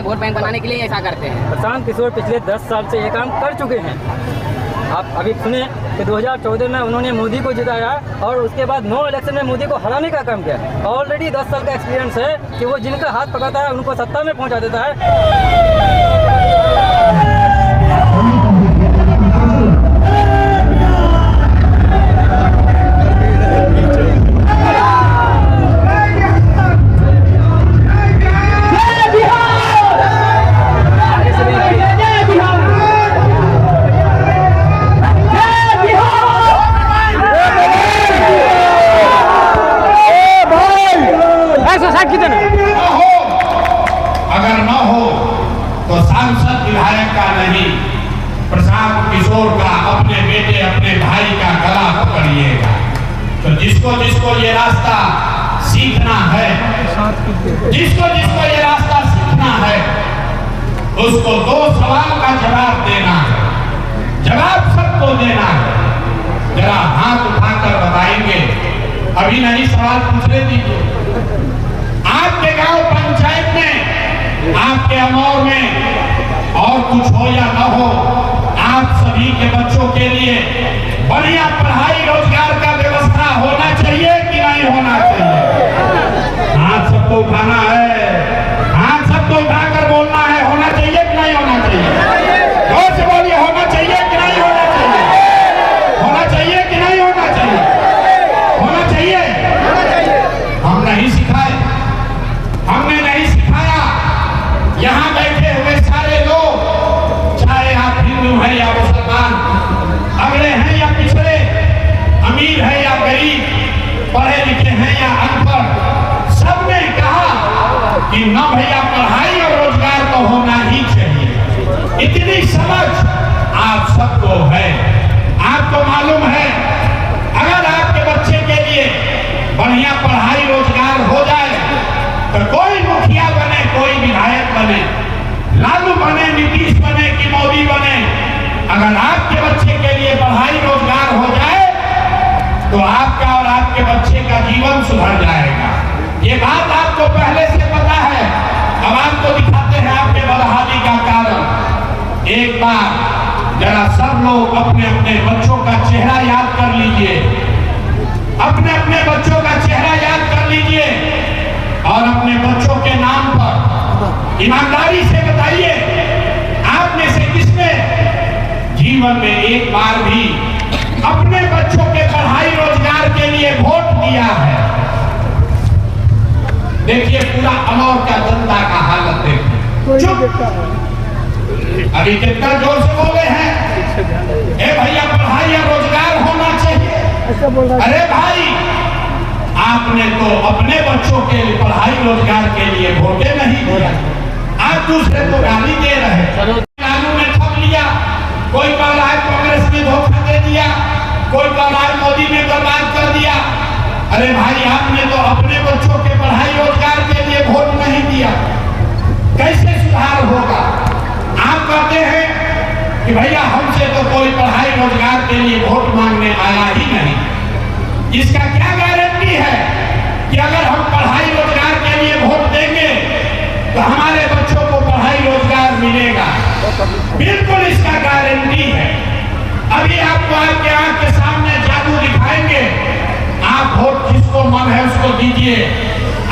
Vote bank बनाने के लिए ऐसा करते हैं। प्रशांत किशोर पिछले 10 साल से ये काम कर चुके हैं। आप अभी सुने कि 2014 में उन्होंने मोदी को जिताया और उसके बाद 9 इलेक्शन में मोदी को हराने का काम किया। ऑलरेडी 10 साल का एक्सपीरियंस है कि वो जिनका हाथ पकड़ता है उनको सत्ता में पहुंचा देता है। अगर न हो तो सांसद विधायक का नहीं, प्रशांत किशोर का अपने बेटे अपने भाई का गला पकड़िएगा। तो जिसको जिसको ये रास्ता सीखना है, जिसको जिसको ये रास्ता सीखना है, उसको 2 सवाल का जवाब देना है। जवाब सबको देना है। जरा हाथ उठाकर बताएंगे, अभी नहीं सवाल पूछने दीजिए। आपके गांव पंचायत में, आपके अमौर में और कुछ हो या न हो, आप सभी के बच्चों के लिए बढ़िया पढ़ाई रोजगार का व्यवस्था होना चाहिए कि नहीं होना चाहिए? हाथ सबको उठाना है, हाथ सबको उठाकर बोलना है, होना चाहिए कि नहीं होना चाहिए? जोर से बोलिए, होना चाहिए कि नहीं होना चाहिए? होना चाहिए कि नहीं होना चाहिए? होना चाहिए। हम नहीं सिखाए, हमने नहीं सिखाया। यहाँ बैठे हुए सारे लोग, चाहे आप हिंदू हैं या मुसलमान, अगड़े हैं या पिछड़े, अमीर है या गरीब, पढ़े लिखे हैं या अनपढ़, सबने कहा कि न भैया पढ़ाई और रोजगार तो होना ही चाहिए। इतनी समझ आप सबको है। आपको मालूम है, अगर आपके बच्चे के लिए बढ़िया पढ़ाई रोजगार हो जाए तो कोई मुखिया बने, कोई विधायक बने, लालू बने, नीतीश बने कि मोदी बने, अगर आपके बच्चे के लिए पढ़ाई रोजगार हो जाए तो आपका और आपके बच्चे का जीवन सुधर जाएगा। ये बात आपको पहले से पता है। अब आपको दिखाते हैं आपके बदहाली का कारण। एक बार जरा सब लोग अपने अपने बच्चों का चेहरा याद कर लीजिए, अपने अपने बच्चों का चेहरा याद कर लीजिए और अपने बच्चों के नाम पर ईमानदारी से बताइए, आप में से किसने जीवन में एक बार भी अपने बच्चों के पढ़ाई रोजगार के लिए वोट दिया है? देखिए पूरा अमौर का जनता का हालत देखिए। चुप, अभी कितना जोर से बोले हैं, ए भैया पढ़ाई और रोजगार होना चाहिए। अरे भाई, आपने तो अपने बच्चों के लिए पढ़ाई रोजगार के लिए वोटे नहीं दिया, आप दूसरे को गाली दे रहे हैं। लालू ने ठग लिया, कोई कह रहा है कांग्रेस ने धोखा दे दिया, कोई कह रहा है मोदी ने बर्बाद कर दिया। अरे भाई, आपने तो अपने बच्चों के पढ़ाई रोजगार के लिए वोट नहीं दिया, कैसे सुधार होगा? आप कहते हैं कि भैया हमसे तो कोई पढ़ाई रोजगार के लिए वोट मांगने आया ही नहीं। इसका क्या गारंटी है कि अगर हम पढ़ाई रोजगार के लिए वोट देंगे तो हमारे बच्चों को पढ़ाई रोजगार मिलेगा? बिल्कुल इसका गारंटी है। अभी आपको आपके आंख के सामने जादू दिखाएंगे, आप वोट जिसको मन है उसको दीजिए,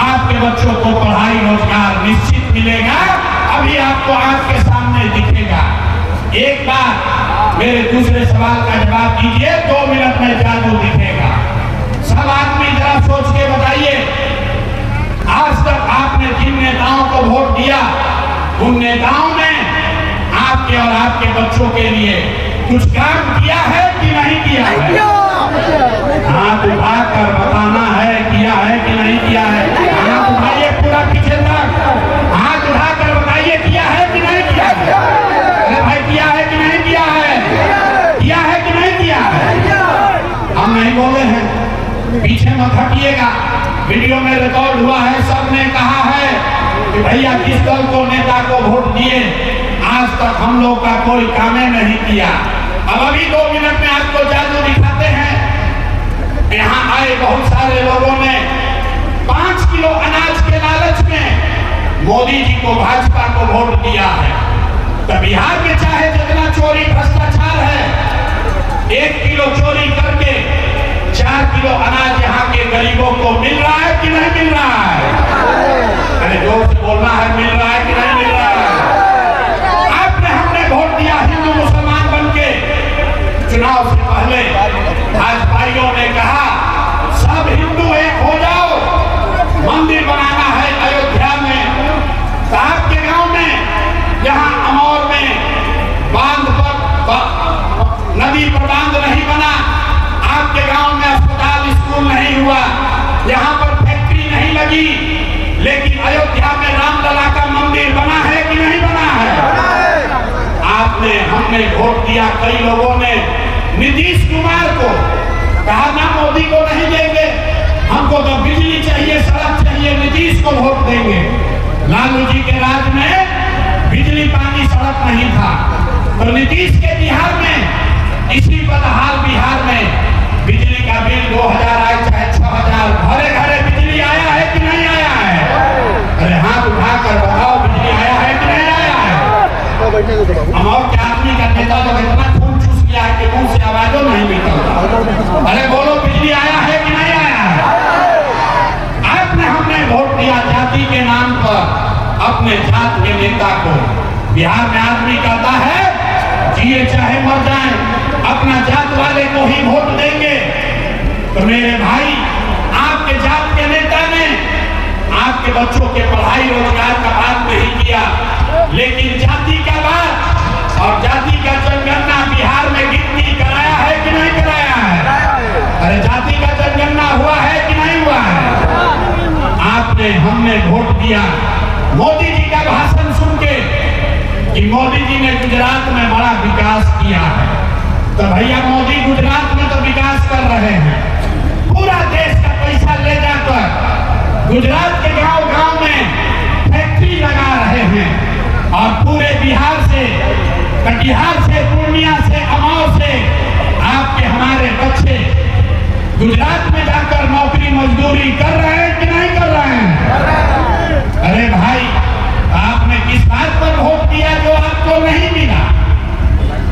आपके बच्चों को पढ़ाई रोजगार निश्चित मिलेगा। अभी आपको आंख के सामने दिखेगा। एक बार मेरे दूसरे सवाल का जवाब दीजिए, 2 मिनट में जादू दिखेगा। सब आदमी जरा सोच के बताइए, आज तक आपने जिन नेताओं को वोट दिया, उन नेताओं ने आपके और आपके बच्चों के लिए कुछ काम किया है कि नहीं किया है? हाथ उठाकर बताना है, किया है कि नहीं किया है? हाथ उठाइए पूरा पीछे तक, हाथ उठाकर बताइए किया है कि नहीं किया है? अरे भाई, किया है कि नहीं किया है? किया है कि नहीं किया है? हम नहीं बोले हैं, पीछे मत हटिएगा, वीडियो में रिकॉर्ड हुआ है। सबने कहा है कि भैया किस दल को नेता को वोट दिए, आज तक हम लोग का कोई काम नहीं किया। अब अभी 2 मिनट में आपको जादू दिखाते हैं। यहाँ आए बहुत सारे लोगों ने 5 किलो अनाज के लालच में मोदी जी को, भाजपा को वोट दिया है, तो बिहार में चाहे जितना चोरी भ्रष्टाचार है, 1 किलो चोरी करके 4 किलो अनाज यहाँ के गरीबों को मिल रहा है कि नहीं मिल रहा है? अरे जोर से बोलना है, मिल रहा है कि नहीं मिल रहा है? आपने हमने वोट दिया हिंदू मुसलमान बनके। चुनाव से पहले भाजपाइयों ने कहा सब हिंदू एक हो जाओ, मंदिर बनाना है अयोध्या में। तो आपके गांव में यहाँ अमौर में बांध पर नदी पर बांध नहीं बना, आपके गांव में अस्पताल स्कूल नहीं हुआ, यहाँ पर फैक्ट्री नहीं लगी, लेकिन अयोध्या में रामलला का मंदिर बना है कि नहीं बना है? आपने हमने वोट दिया, कई लोगों ने नीतीश कुमार को कहा ना मोदी को नहीं देंगे, हमको तो बिजली चाहिए, सड़क चाहिए, नीतीश को वोट देंगे। लालू जी के राज में बिजली पानी सड़क नहीं था, तो नीतीश के बिहार में, इसी बदहाल बिहार में बिजली का बिल 2000 आए चाहे 6000, घरे घरे बिजली आया है कि नहीं आया है? अरे हाथ उठाकर बताओ, बिजली आया है कि नहीं आया है? अमौर के आदमी का नेता तो इतना खून चूस गया है कि मुंह से आवाजों नहीं निकलता। अरे बोलो, बिजली आया है कि नहीं आया है? आपने हमने वोट दिया जाति के नाम पर अपने जात के नेता को। बिहार में आदमी कहता है जिए चाहे मर जाए, अपना जात वाले को ही वोट देंगे। तो मेरे भाई, आपके जात के नेता ने आपके बच्चों के पढ़ाई रोजगार का बात नहीं किया, लेकिन जाति का बात और जाति का जनगणना बिहार में गिनती कराया है कि नहीं कराया है? अरे जाति का जनगणना हुआ है कि नहीं हुआ है? आपने हमने वोट दिया मोदी जी का भाषण सुन के कि मोदी जी ने गुजरात में बड़ा विकास किया है। तो भैया, मोदी गुजरात में तो विकास कर रहे हैं, पूरा देश का पैसा ले जाकर गुजरात के गांव-गांव में फैक्ट्री लगा रहे हैं, और पूरे बिहार से, कटिहार से, पूर्णिया से, अमौर से आपके हमारे बच्चे गुजरात में जाकर नौकरी मजदूरी कर रहे हैं कि नहीं कर रहे हैं? अरे भाई, आपने किस बात पर वोट दिया जो आपको नहीं मिला?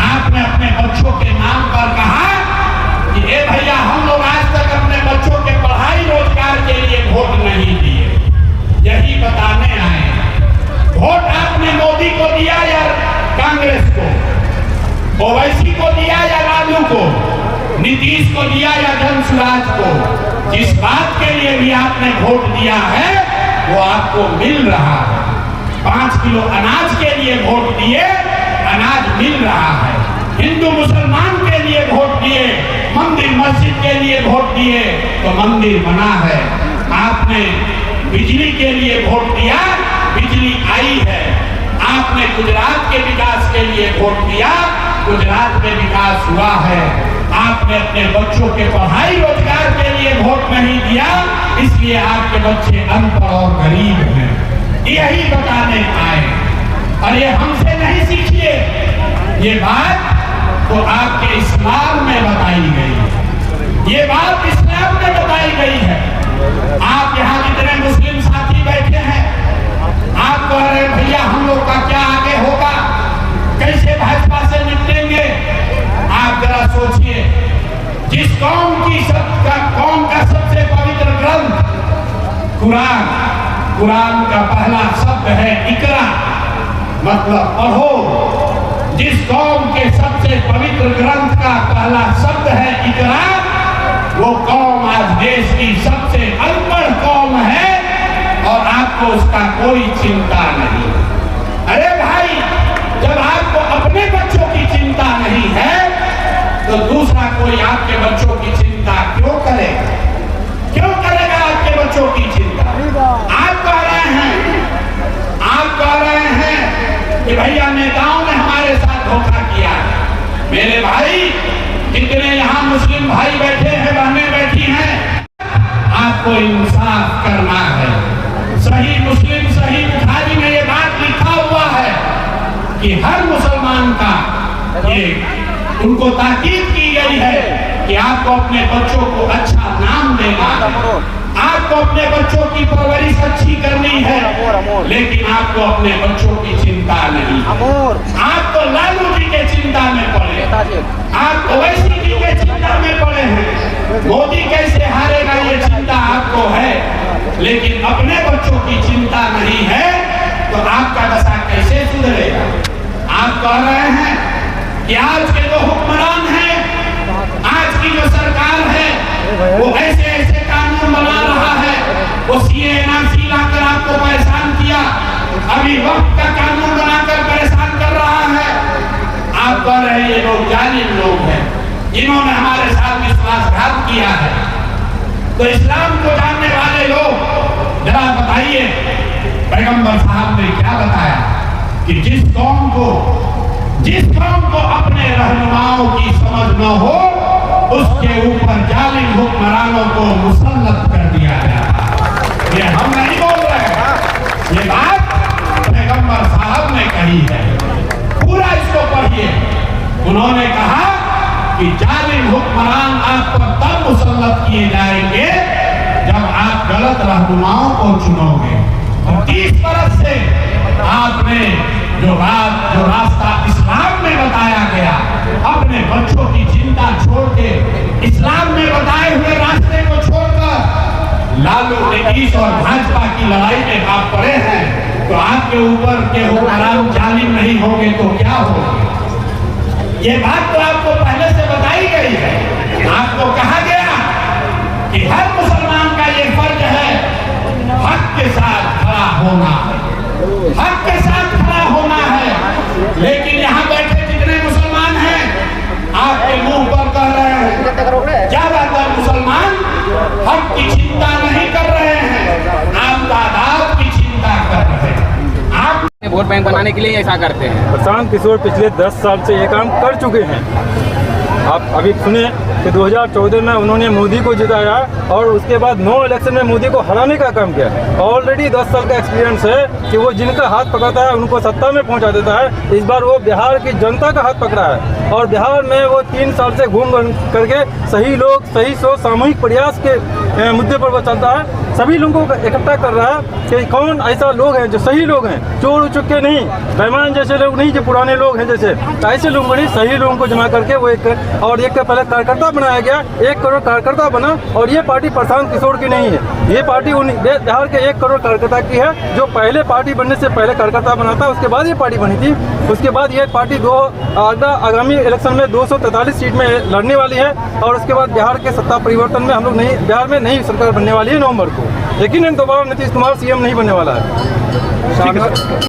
आपने अपने बच्चों के नाम पर कहा कि ए भैया, हम लोग आज तक अपने बच्चों के पढ़ाई रोजगार के लिए वोट नहीं दिए। यही बताने आए वोट आपने मोदी को दिया या कांग्रेस को, ओवैसी को दिया या लालू को, नीतीश को दिया या जनसुराज को? जिस बात के लिए भी आपने वोट दिया है वो आपको मिल रहा है। 5 किलो अनाज के लिए वोट दिए, अनाज मिल रहा है। हिंदू मुसलमान के लिए वोट दिए, मंदिर मस्जिद के लिए वोट दिए, तो मंदिर बना है। आपने बिजली के लिए वोट दिया, बिजली आई है। आपने गुजरात के विकास के लिए वोट दिया, गुजरात में विकास हुआ है। आपने अपने बच्चों के पढ़ाई रोजगार के लिए वोट नहीं दिया, इसलिए आपके बच्चे अनपढ़ और गरीब हैं। यही बताने आए, और ये हमसे नहीं सीखिए, ये बात तो आपके इस्लाम में बताई गई, ये बात इस्लाम में बताई गई है। आप यहाँ जितने मुस्लिम साथी बैठे हैं, आप कह रहे भैया हम लोग का क्या आगे होगा, कैसे भाजपा से निपटेंगे? आप जरा सोचिए, जिस कौम का सबसे पवित्र ग्रंथ कुरान का पहला शब्द है इकरा, मतलब पढ़ो। जिस कौम के सबसे पवित्र ग्रंथ का पहला शब्द है इकरा, वो कौम आज देश की सबसे अनपढ़ कौम है, और आपको उसका कोई चिंता नहीं। अरे भाई, जब आपको अपने बच्चों की चिंता नहीं है, तो दूसरा कोई आपके बच्चों की चिंता क्यों करेगा? क्यों करेगा आपके बच्चों की चिंता? आप कह रहे हैं कि भैया नेताओं ने हमारे साथ धोखा किया है। मेरे भाई, जितने यहाँ मुस्लिम भाई बैठे हैं, बहनें बैठी हैं, आपको इंसाफ करना है। सही मुस्लिम, सही बुखारी में ये बात लिखा हुआ है कि हर मुसलमान का ये उनको ताकीद की गई है कि आपको अपने बच्चों को अच्छा नाम देना है, आपको अपने बच्चों की परवरिश अच्छी करनी है, लेकिन आपको अपने बच्चों की चिंता नहीं। आप तो लालू जी के चिंता में पड़े, आप ओवैसी जी के चिंता में पड़े हैं। मोदी कैसे हारेगा ये चिंता आपको है, लेकिन अपने बच्चों की चिंता नहीं है, तो आपका दशा कैसे सुधरेगा? आप कह रहे हैं कि आज के जो हुक्मरान हैं, आज की जो सरकार है, वो ऐसे ऐसे कानून बना रहा है, वो सीए एनआरसी लाकर आपको परेशान किया, अभी वक्त का कानून बनाकर परेशान कर रहा है। आप कह रहे हैं ये लोग जालिम लोग हैं, जिन्होंने हमारे साथ विश्वासघात किया है। तो इस्लाम को जानने वाले लोग जरा बताइए, पैगंबर साहब ने क्या बताया कि जिस कौम को अपने रहनुमाओं की समझ न हो, उसके ऊपर जालिम हुक्मरानों को मुसल्लत कर दिया गया। ये हम नहीं बोल रहे हैं, ये बात पैगंबर साहब ने कही है। पूरा इसको पढ़िए। उन्होंने कहा कि जालिम हुक्मरान आप पर तब मुसल्लत किए जाएंगे जब आप गलत रहनुमाओं को चुनोगे। 30 बरस से आपने जो रास्ता इस्लाम में बताया गया, अपने बच्चों की चिंता छोड़ के इस्लाम में बताए हुए रास्ते को छोड़कर लालू नीतीश और भाजपा की लड़ाई में आप पड़े हैं, तो आपके ऊपर के हुक्मरान जालिम नहीं होंगे तो क्या होगा? ये बात तो आपको पहले से बताई गई है। आपको कहा गया कि हर मुसलमान का ये फर्ज है हक के साथ खड़ा होना, हक के साथ खड़ा होना है। लेकिन यहाँ बैठे जितने मुसलमान हैं, आपके मुंह पर कह रहे हैं, ज्यादातर मुसलमान हक की चिंता नहीं कर रहे हैं, आप तादाद की चिंता कर रहे हैं। आप वोट बैंक बनाने के लिए ऐसा करते हैं। प्रशांत किशोर पिछले 10 साल से ये काम कर चुके हैं। आप अभी सुने कि 2014 में उन्होंने मोदी को जिताया और उसके बाद 9 इलेक्शन में मोदी को हराने का काम किया। ऑलरेडी 10 साल का एक्सपीरियंस है कि वो जिनका हाथ पकड़ता है उनको सत्ता में पहुंचा देता है। इस बार वो बिहार की जनता का हाथ पकड़ा है और बिहार में वो 3 साल से घूम करके सही लोग, सही सोच, सामूहिक प्रयास के मुद्दे पर वो चलता है। सभी लोगों को इकट्ठा कर रहा है कि कौन ऐसा लोग हैं जो सही लोग हैं, चोर चुके नहीं, बेईमान जैसे लोग नहीं जो पुराने लोग हैं जैसे, ऐसे लोगों नहीं, सही लोगों को जमा करके वो एक पहले कार्यकर्ता बनाया गया। 1 करोड़ कार्यकर्ता बना और ये पार्टी प्रशांत किशोर की नहीं है, ये पार्टी बिहार के 1 करोड़ कार्यकर्ता की है, जो पहले पार्टी बनने से पहले कार्यकर्ता बना था, उसके बाद ये पार्टी बनी थी। उसके बाद ये पार्टी आगामी इलेक्शन में 243 सीट में लड़ने वाली है और उसके बाद बिहार के सत्ता परिवर्तन में हम लोग बिहार में नई सरकार बनने वाली है नवंबर को। लेकिन दोबारा नीतीश कुमार सीएम नहीं बनने वाला है।